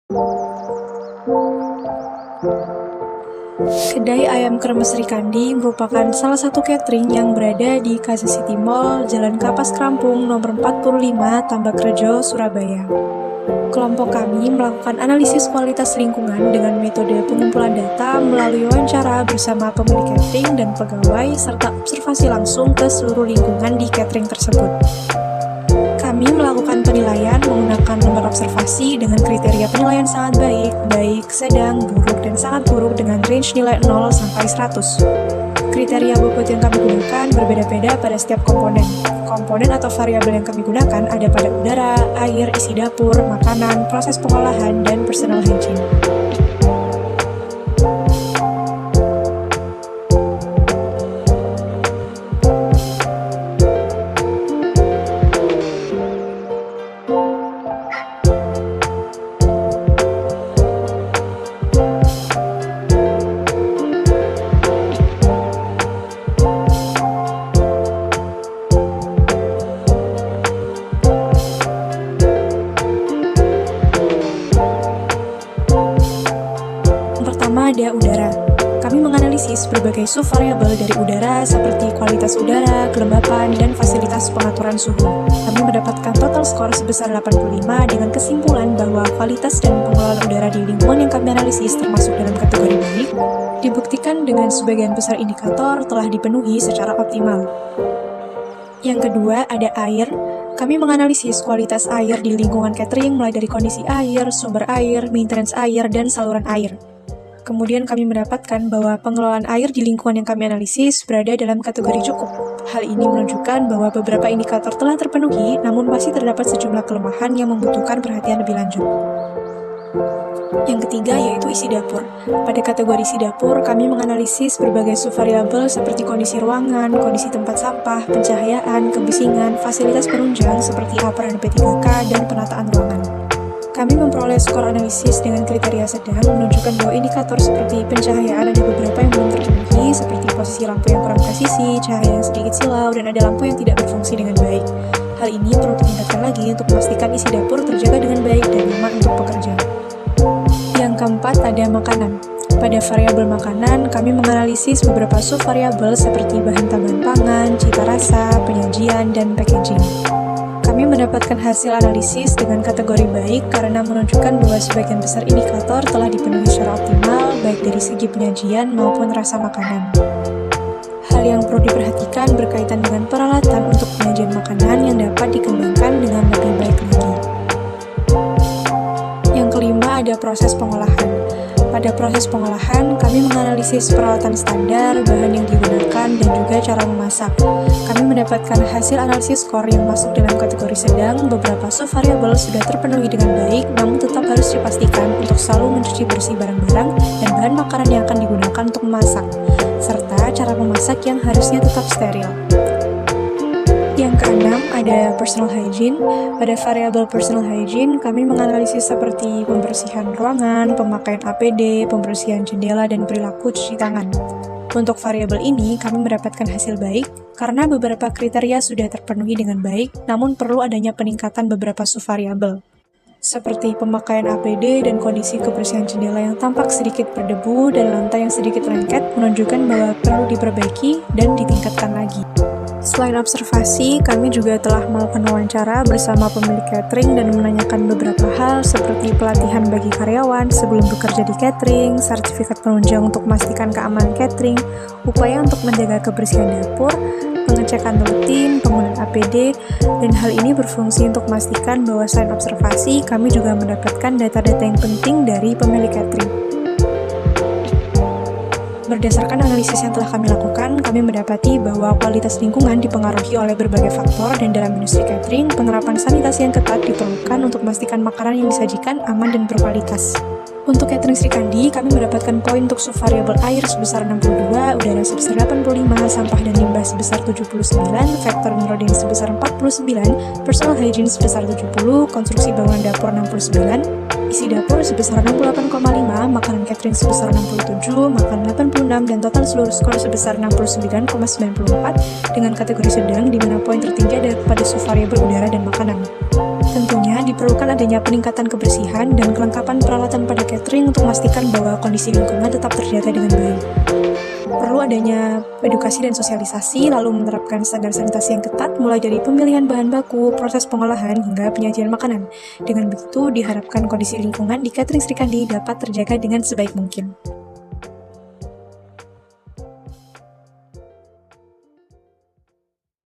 Kedai Ayam Kremes Srikandi merupakan salah satu catering yang berada di Kaza City Mall, Jalan Kapas Krampung, nomor 45, Tambakrejo, Surabaya. Kelompok kami melakukan analisis kualitas lingkungan dengan metode pengumpulan data melalui wawancara bersama pemilik catering dan pegawai, serta observasi langsung ke seluruh lingkungan di catering tersebut. Kami melakukan penilaian menggunakan nomor observasi dengan kriteria penilaian sangat baik, baik, sedang, buruk, dan sangat buruk dengan range nilai 0 sampai 100. Kriteria bobot yang kami gunakan berbeda-beda pada setiap komponen. Komponen atau variabel yang kami gunakan ada pada udara, air, isi dapur, makanan, proses pengolahan, dan personal hygiene. Pertama ada udara. Kami menganalisis berbagai subvariabel dari udara seperti kualitas udara, kelembapan, dan fasilitas pengaturan suhu. Kami mendapatkan total skor sebesar 85 dengan kesimpulan bahwa kualitas dan pengelolaan udara di lingkungan yang kami analisis termasuk dalam kategori baik, dibuktikan dengan sebagian besar indikator telah dipenuhi secara optimal. Yang kedua ada air. Kami menganalisis kualitas air di lingkungan catering mulai dari kondisi air, sumber air, maintenance air, dan saluran air. Kemudian kami mendapatkan bahwa pengelolaan air di lingkungan yang kami analisis berada dalam kategori cukup. Hal ini menunjukkan bahwa beberapa indikator telah terpenuhi, namun masih terdapat sejumlah kelemahan yang membutuhkan perhatian lebih lanjut. Yang ketiga yaitu isi dapur. Pada kategori isi dapur, kami menganalisis berbagai subvariabel seperti kondisi ruangan, kondisi tempat sampah, pencahayaan, kebisingan, fasilitas penunjang seperti aparat P3K, dan penataan ruangan. Kami memperoleh skor analisis dengan kriteria sedang, menunjukkan bahwa indikator seperti pencahayaan ada beberapa yang belum terpenuhi, seperti posisi lampu yang kurang presisi, cahaya yang sedikit silau, dan ada lampu yang tidak berfungsi dengan baik. Hal ini perlu ditingkatkan lagi untuk memastikan isi dapur terjaga dengan baik dan nyaman untuk bekerja. Yang keempat ada makanan. Pada variabel makanan, kami menganalisis beberapa subvariabel seperti bahan tambahan pangan, cita rasa, penyajian, dan packaging. Kami mendapatkan hasil analisis dengan kategori baik karena menunjukkan bahwa sebagian besar indikator telah dipenuhi secara optimal, baik dari segi penyajian maupun rasa makanan. Hal yang perlu diperhatikan berkaitan dengan peralatan untuk penyajian makanan yang dapat dikembangkan dengan lebih baik lagi. Yang kelima ada proses pengolahan. Pada proses pengolahan, kami menganalisis peralatan standar, bahan yang digunakan, dan juga cara memasak. Kami mendapatkan hasil analisis skor yang masuk dalam kategori sedang, beberapa subvariabel sudah terpenuhi dengan baik, namun tetap harus dipastikan untuk selalu mencuci bersih barang-barang dan bahan makanan yang akan digunakan untuk memasak, serta cara memasak yang harusnya tetap steril. Yang keenam ada personal hygiene. Pada variabel personal hygiene, kami menganalisis seperti pembersihan ruangan, pemakaian APD, pembersihan jendela, dan perilaku cuci tangan. Untuk variabel ini, kami mendapatkan hasil baik karena beberapa kriteria sudah terpenuhi dengan baik, namun perlu adanya peningkatan beberapa subvariabel, seperti pemakaian APD dan kondisi kebersihan jendela yang tampak sedikit berdebu dan lantai yang sedikit lengket menunjukkan bahwa perlu diperbaiki dan ditingkatkan lagi. Selain observasi, kami juga telah melakukan wawancara bersama pemilik catering dan menanyakan beberapa hal seperti pelatihan bagi karyawan sebelum bekerja di catering, sertifikat penunjang untuk memastikan keamanan catering, upaya untuk menjaga kebersihan dapur, pengecekan rutin, penggunaan APD, dan hal ini berfungsi untuk memastikan bahwa selain observasi, kami juga mendapatkan data-data yang penting dari pemilik catering. Berdasarkan analisis yang telah kami lakukan, kami mendapati bahwa kualitas lingkungan dipengaruhi oleh berbagai faktor dan dalam industri catering, penerapan sanitasi yang ketat diperlukan untuk memastikan makanan yang disajikan aman dan berkualitas. Untuk catering Srikandi, kami mendapatkan poin untuk subvariabel air sebesar 62, udara sebesar 85, sampah dan limbah sebesar 79, faktor nitrogen sebesar 49, personal hygiene sebesar 70, konstruksi bangunan dapur 69, isi dapur sebesar 68,5, makanan catering sebesar 67, makan 86, dan total seluruh skor sebesar 69,94 dengan kategori sedang, di mana poin tertinggi ada pada subvariabel udara dan makanan. tentunya diperlukan adanya peningkatan kebersihan dan kelengkapan peralatan pada catering untuk memastikan bahwa kondisi lingkungan tetap terjaga dengan baik. Perlu adanya edukasi dan sosialisasi, lalu menerapkan standar sanitasi yang ketat, mulai dari pemilihan bahan baku, proses pengolahan, hingga penyajian makanan. Dengan begitu, diharapkan kondisi lingkungan di catering Sri Kandi dapat terjaga dengan sebaik mungkin.